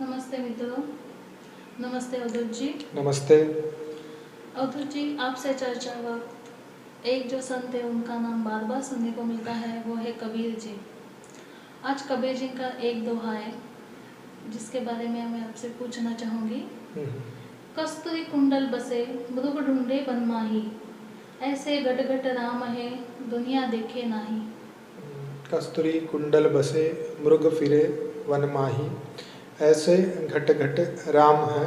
नमस्ते मित्रों। नमस्ते अवधूत जी। नमस्ते। अवधूत जी, आपसे चर्चा वक्त एक जो संत है उनका नाम बार बार सुनने को मिलता है, वो है कबीर जी। आज कबीर जी का एक दोहा है जिसके बारे में मैं आपसे पूछना चाहूँगी। कस्तूरी कुंडल बसे मृग ढूंढे बन माही, ऐसे गट गट राम है दुनिया देखे नाही। कस्तूरी कुंडल बसे मृग फिरे वन माही, ऐसे घट घट राम है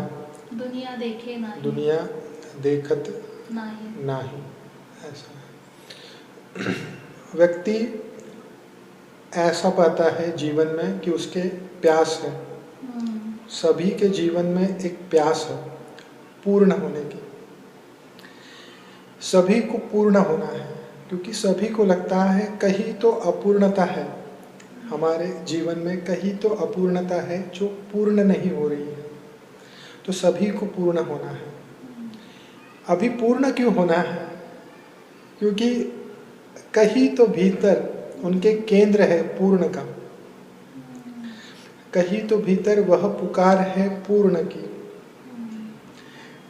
दुनिया देखे नाही। दुनिया देखत नाही। नाही। ऐसा व्यक्ति ऐसा पाता है जीवन में कि उसके प्यास है। सभी के जीवन में एक प्यास है पूर्ण होने की। सभी को पूर्ण होना है, क्योंकि सभी को लगता है कहीं तो अपूर्णता है हमारे जीवन में, कहीं तो अपूर्णता है जो पूर्ण नहीं हो रही है। तो सभी को पूर्ण होना है। अभी पूर्ण क्यों होना है? क्योंकि कहीं तो भीतर उनके केंद्र है पूर्ण का, कहीं तो भीतर वह पुकार है पूर्ण की।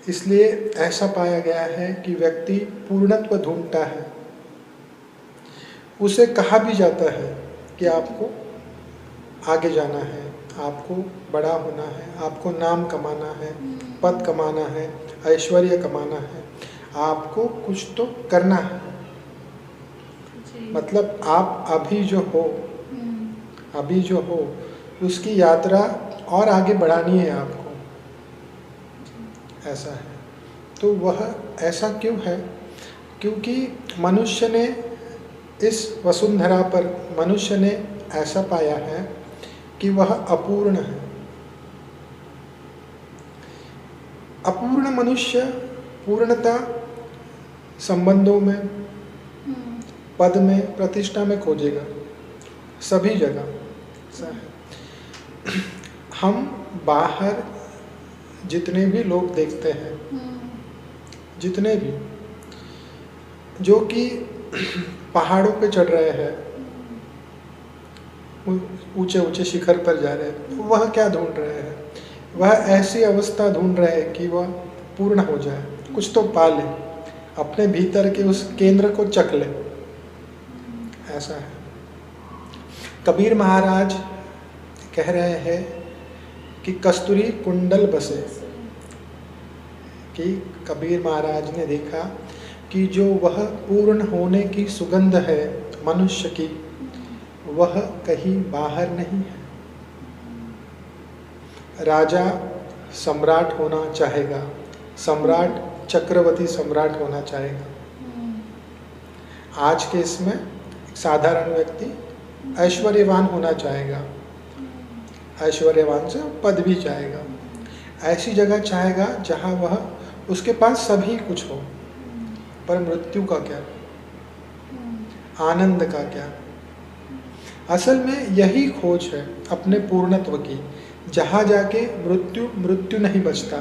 इसलिए ऐसा पाया गया है कि व्यक्ति पूर्णत्व ढूंढता है। उसे कहा भी जाता है कि आपको आगे जाना है, आपको बड़ा होना है, आपको नाम कमाना है, पद कमाना है, ऐश्वर्य कमाना है, आपको कुछ तो करना है। मतलब आप अभी जो हो उसकी यात्रा और आगे बढ़ानी है आपको। ऐसा है। तो वह ऐसा क्यों है? क्योंकि मनुष्य ने इस वसुंधरा पर मनुष्य ने ऐसा पाया है कि वह अपूर्ण है। अपूर्ण मनुष्य पूर्णता संबंधों में, पद में, प्रतिष्ठा में खोजेगा सभी जगह। ऐसा है। हम बाहर जितने भी लोग देखते हैं, जितने भी जो कि पहाड़ों पे चढ़ रहे हैं, ऊंचे ऊंचे शिखर पर जा रहे हैं, वह क्या ढूंढ रहे हैं? वह ऐसी अवस्था ढूंढ रहे हैं कि वह पूर्ण हो जाए, कुछ तो पा ले, अपने भीतर के उस केंद्र को चख ले। ऐसा है। कबीर महाराज कह रहे हैं कि कस्तूरी कुंडल बसे, कि कबीर महाराज ने देखा कि जो वह पूर्ण होने की सुगंध है मनुष्य की, वह कहीं बाहर नहीं है। राजा सम्राट होना चाहेगा, सम्राट चक्रवर्ती सम्राट होना चाहेगा। आज के इसमें साधारण व्यक्ति ऐश्वर्यवान होना चाहेगा, ऐश्वर्यवान से पद भी चाहेगा। ऐसी जगह चाहेगा जहाँ वह उसके पास सभी कुछ हो, पर मृत्यु का क्या, आनंद का क्या? असल में यही खोज है अपने पूर्णत्व की, जहाँ जाके मृत्यु नहीं बचता,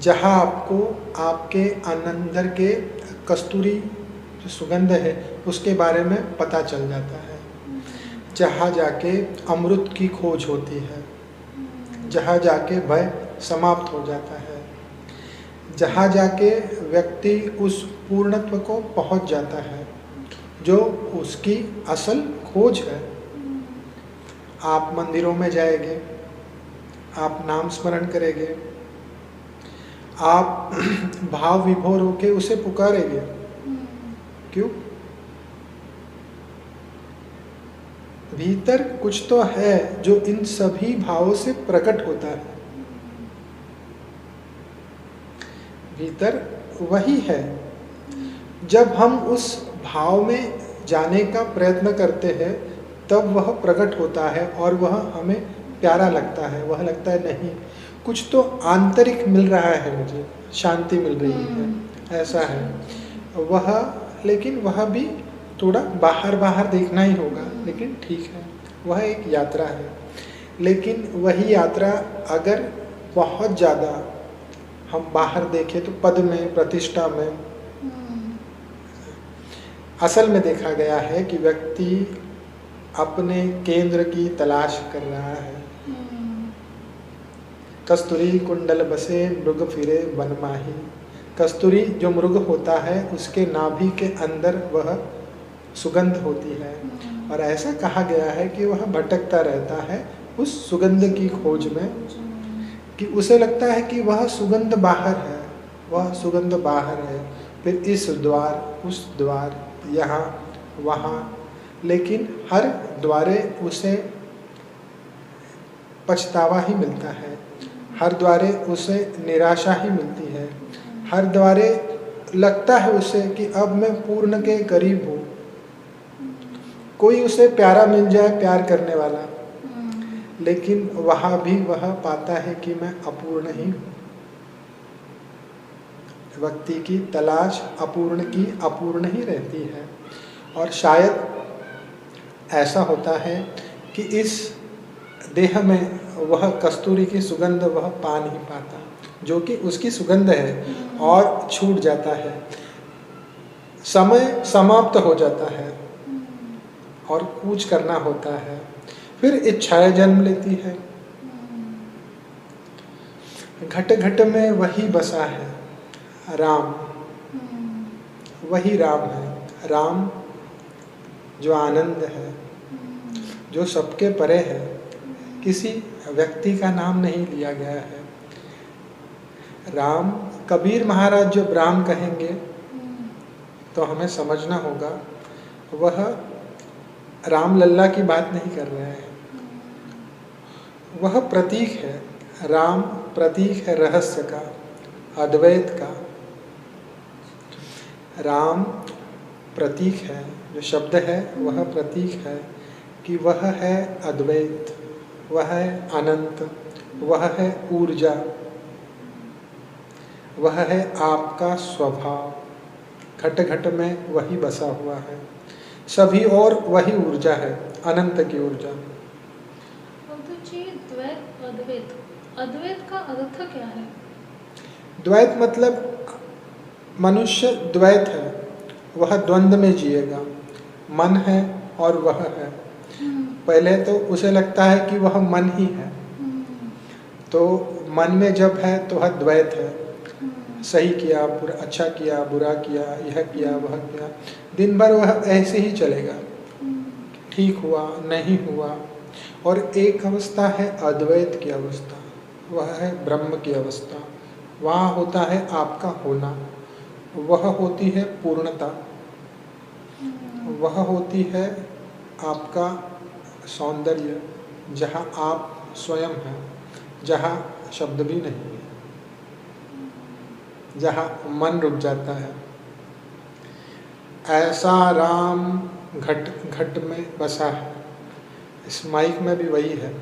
जहाँ आपको आपके अंदर के कस्तूरी जो सुगंध है उसके बारे में पता चल जाता है, जहाँ जाके अमृत की खोज होती है, जहाँ जाके भय समाप्त हो जाता है, जहाँ जाके व्यक्ति उस पूर्णत्व को पहुँच जाता है जो उसकी असल खोज है। आप मंदिरों में जाएंगे, आप नाम स्मरण करेंगे, आप भाव विभोर होके उसे पुकारेंगे। क्यों? भीतर कुछ तो है जो इन सभी भावों से प्रकट होता है। भीतर वही है। जब हम उस भाव में जाने का प्रयत्न करते हैं तब वह प्रकट होता है और वह हमें प्यारा लगता है। वह लगता है नहीं, कुछ तो आंतरिक मिल रहा है, मुझे शांति मिल रही है। ऐसा है वह, लेकिन वह भी थोड़ा बाहर देखना ही होगा, लेकिन ठीक है, वह एक यात्रा है। लेकिन वही यात्रा अगर बहुत ज़्यादा हम बाहर देखें तो पद में, प्रतिष्ठा में, असल में देखा गया है कि व्यक्ति अपने केंद्र की तलाश कर रहा है, कस्तूरी कुंडल बसे मृग फिरे वन माही। कस्तूरी जो मृग होता है उसके नाभि के अंदर वह सुगंध होती है, और ऐसा कहा गया है कि वह भटकता रहता है उस सुगंध की खोज में, कि उसे लगता है कि वह सुगंध बाहर है, वह सुगंध बाहर है, फिर इस द्वार उस द्वार यहाँ वहाँ, लेकिन हर द्वारे उसे पछतावा ही मिलता है, हर द्वारे उसे निराशा ही मिलती है, हर द्वारे लगता है उसे कि अब मैं पूर्ण के करीब हूँ, कोई उसे प्यारा मिल जाए प्यार करने वाला, लेकिन वहाँ भी वह पाता है कि मैं अपूर्ण ही हूँ। व्यक्ति की तलाश अपूर्ण की अपूर्ण ही रहती है, और शायद ऐसा होता है कि इस देह में वह कस्तूरी की सुगंध वह पा नहीं पाता, जो कि उसकी सुगंध है, और छूट जाता है, समय समाप्त हो जाता है और कूच करना होता है, फिर इच्छाएं जन्म लेती है। घट घट में वही बसा है राम, वही राम है, राम जो आनंद है, जो सबके परे है, किसी व्यक्ति का नाम नहीं लिया गया है। राम, कबीर महाराज जो ब्राह्म कहेंगे तो हमें समझना होगा वह राम लल्ला की बात नहीं कर रहे हैं, वह प्रतीक है, राम प्रतीक है रहस्य का, अद्वैत का। राम प्रतीक है, जो शब्द है वह प्रतीक है कि वह है अद्वैत, वह है अनंत, वह है ऊर्जा, वह है आपका स्वभाव। घट घट में वही बसा हुआ है, सभी और वही ऊर्जा है, अनंत की ऊर्जा। द्वैत अद्वैत, अद्वैत का अर्थ क्या है? द्वैत मतलब मनुष्य द्वैत है, वह द्वंद्व में जिएगा, मन है और वह है। पहले तो उसे लगता है कि वह मन ही है, तो मन में जब है तो वह द्वैत है, सही किया बुरा, अच्छा किया बुरा किया, यह किया वह किया, दिन भर वह ऐसे ही चलेगा, ठीक हुआ नहीं हुआ। और एक अवस्था है अद्वैत की अवस्था, वह है ब्रह्म की अवस्था, वहाँ होता है आपका होना, वह होती है पूर्णता, वह होती है आपका सौंदर्य, जहाँ आप स्वयं हैं, जहाँ शब्द भी नहीं है, जहाँ मन रुक जाता है। ऐसा राम घट घट में बसा है, इस माइक में भी वही है,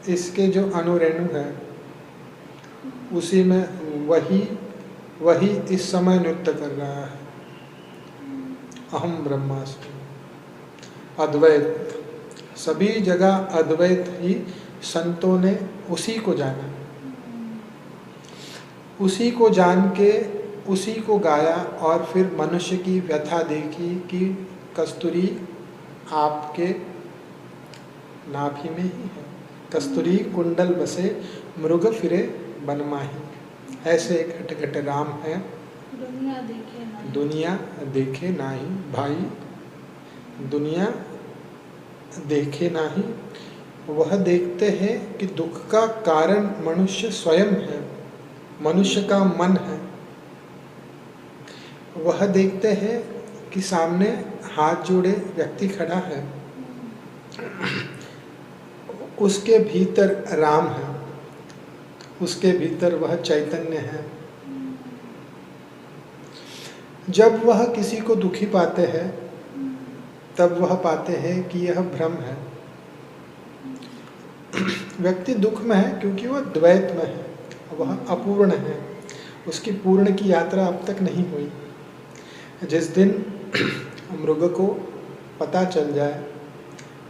इसके जो अनुरेणु है उसी में वही इस समय नृत्य कर रहा है। अहम ब्रह्मास्मि, अद्वैत, सभी जगह अद्वैत ही संतों ने उसी को जाना, उसी को जान के उसी को गाया, और फिर मनुष्य की व्यथा देखी कि कस्तूरी आपके नाभि में ही है, कस्तूरी कुंडल बसे मृग फिरे वन माही। ऐसे घट घट राम है, दुनिया देखे नाही भाई, दुनिया देखे नाही। वह देखते हैं कि दुख का कारण मनुष्य स्वयं है, मनुष्य का मन है। वह देखते हैं कि सामने हाथ जोड़े व्यक्ति खड़ा है, उसके भीतर राम है, उसके भीतर वह चैतन्य है। जब वह किसी को दुखी पाते हैं तब वह पाते हैं कि यह भ्रम है। व्यक्ति दुख में है क्योंकि वह द्वैत में है, वह अपूर्ण है, उसकी पूर्ण की यात्रा अब तक नहीं हुई। जिस दिन मृग को पता चल जाए,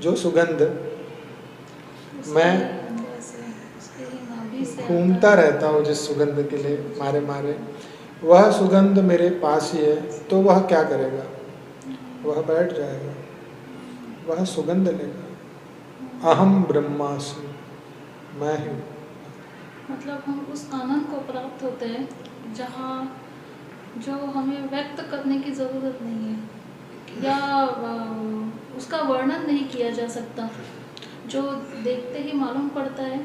जो सुगंध मैं घूमता रहता हूँ जिस सुगंध के लिए मारे मारे, वह सुगंध मेरे पास ही है, तो वह क्या करेगा? वह बैठ जाएगा, वह सुगंध लेगा। अहम ब्रह्मास्मि, मैं हूँ। मतलब हम उस आनंद को प्राप्त होते हैं जहाँ जो हमें व्यक्त करने की ज़रूरत नहीं है या उसका वर्णन नहीं किया जा सकता, जो देखते ही मालूम पड़ता है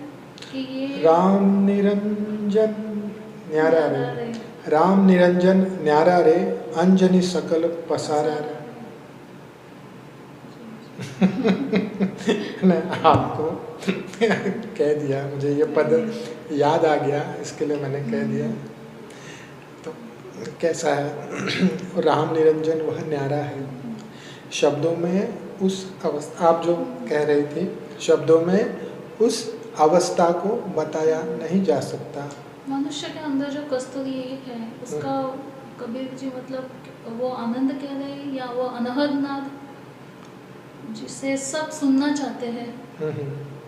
कि ये राम निरंजन न्यारा रे, न्यारा रे। राम निरंजन न्यारा रे, अंजनी सकल पसारा रे। मैं आपको कह दिया, मुझे ये पद याद आ गया, इसके लिए मैंने कह दिया। तो कैसा है राम निरंजन, वह न्यारा है। शब्दों में उस अवस्था, आप जो कह रही थी, शब्दों में उस अवस्था को बताया नहीं जा सकता। मनुष्य के अंदर जो कस्तूरी है उसका कबीर जी मतलब वो आनंद कह रहे हैं या वो अनहद नाद जिसे सब सुनना चाहते हैं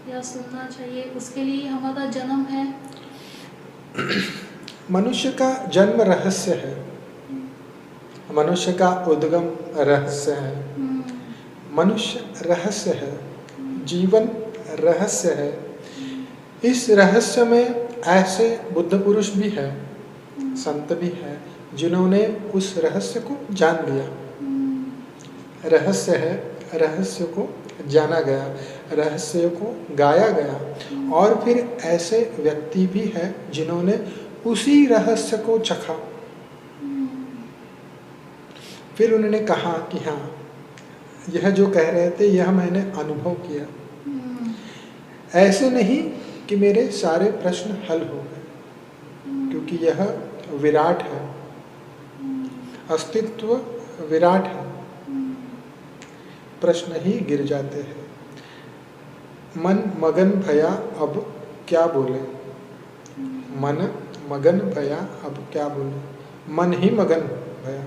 या सुनना चाहिए, उसके लिए हमारा जन्म है। मनुष्य का जन्म रहस्य है, मनुष्य का उद्गम रहस्य है, मनुष्य रहस्य है, जीवन रहस्य है। इस रहस्य में ऐसे बुद्ध पुरुष भी है, संत भी है, जिन्होंने उस रहस्य को जान लिया। रहस्य है, रहस्य को जाना गया, रहस्य को गाया गया। और फिर ऐसे व्यक्ति भी है जिन्होंने उसी रहस्य को चखा। फिर उन्होंने कहा कि हाँ, यह जो कह रहे थे यह मैंने अनुभव किया। ऐसे नहीं कि मेरे सारे प्रश्न हल हो गए, क्योंकि यह विराट है, अस्तित्व विराट है। प्रश्न ही गिर जाते हैं। मन मगन भया अब क्या बोले, मन मगन भया अब क्या बोले। मन ही मगन भया,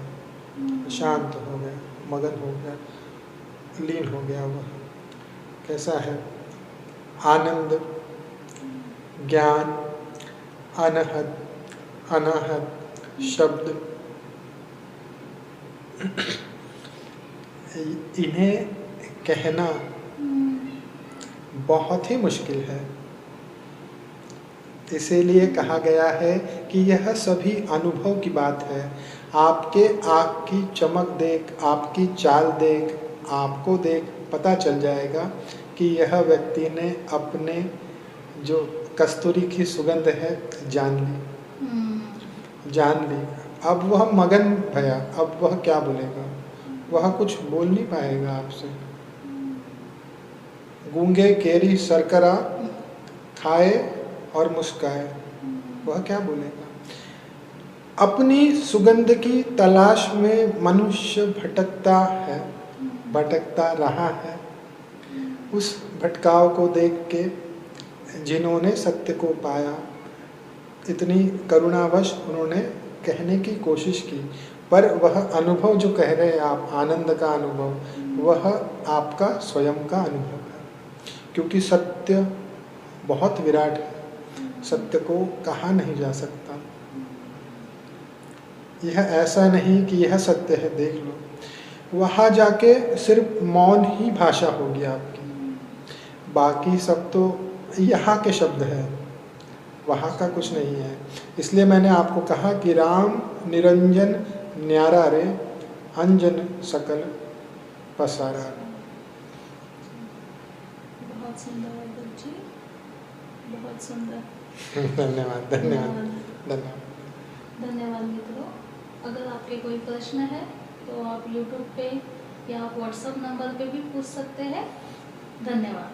शांत हो गया, मगन हो गया, लीन हो गया। वह कैसा है, आनंद, ज्ञान, अनहद, अनाहत शब्द, इन्हें कहना बहुत ही मुश्किल है। इसीलिए कहा गया है कि यह सभी अनुभव की बात है। आपके आँख की चमक देख, आपकी चाल देख, आपको देख पता चल जाएगा कि यह व्यक्ति ने अपने जो कस्तूरी की सुगंध है जान ली, जान ली। अब वह मगन भया, अब वह क्या बोलेगा, वह कुछ बोल नहीं पाएगा आपसे। गूंगे केरी सरकरा खाए और मुस्काए, वह क्या बोलेगा। अपनी सुगंध की तलाश में मनुष्य भटकता है, भटकता रहा है। उस भटकाव को देख के जिन्होंने सत्य को पाया, इतनी करुणावश उन्होंने कहने की कोशिश की, पर वह अनुभव जो कह रहे हैं आप, आनंद का अनुभव, वह आपका स्वयं का अनुभव है। क्योंकि सत्य बहुत विराट है, सत्य को कहा नहीं जा सकता। यह ऐसा नहीं कि यह सत्य है, देख लो। वहाँ जाके सिर्फ मौन ही भाषा होगी आपकी, बाकी सब तो यहाँ के शब्द हैं, वहाँ का कुछ नहीं है। इसलिए मैंने आपको कहा कि राम निरंजन न्यारा रे, अंजन सकल पसारा। बहुत सुंदर जी, बहुत सुंदर। धन्यवाद धन्यवाद धन्यवाद। धन्यवाद मित्रों। अगर आपके कोई प्रश्न है तो आप YouTube पे या आप WhatsApp नंबर पे भी पूछ सकते हैं। धन्यवाद।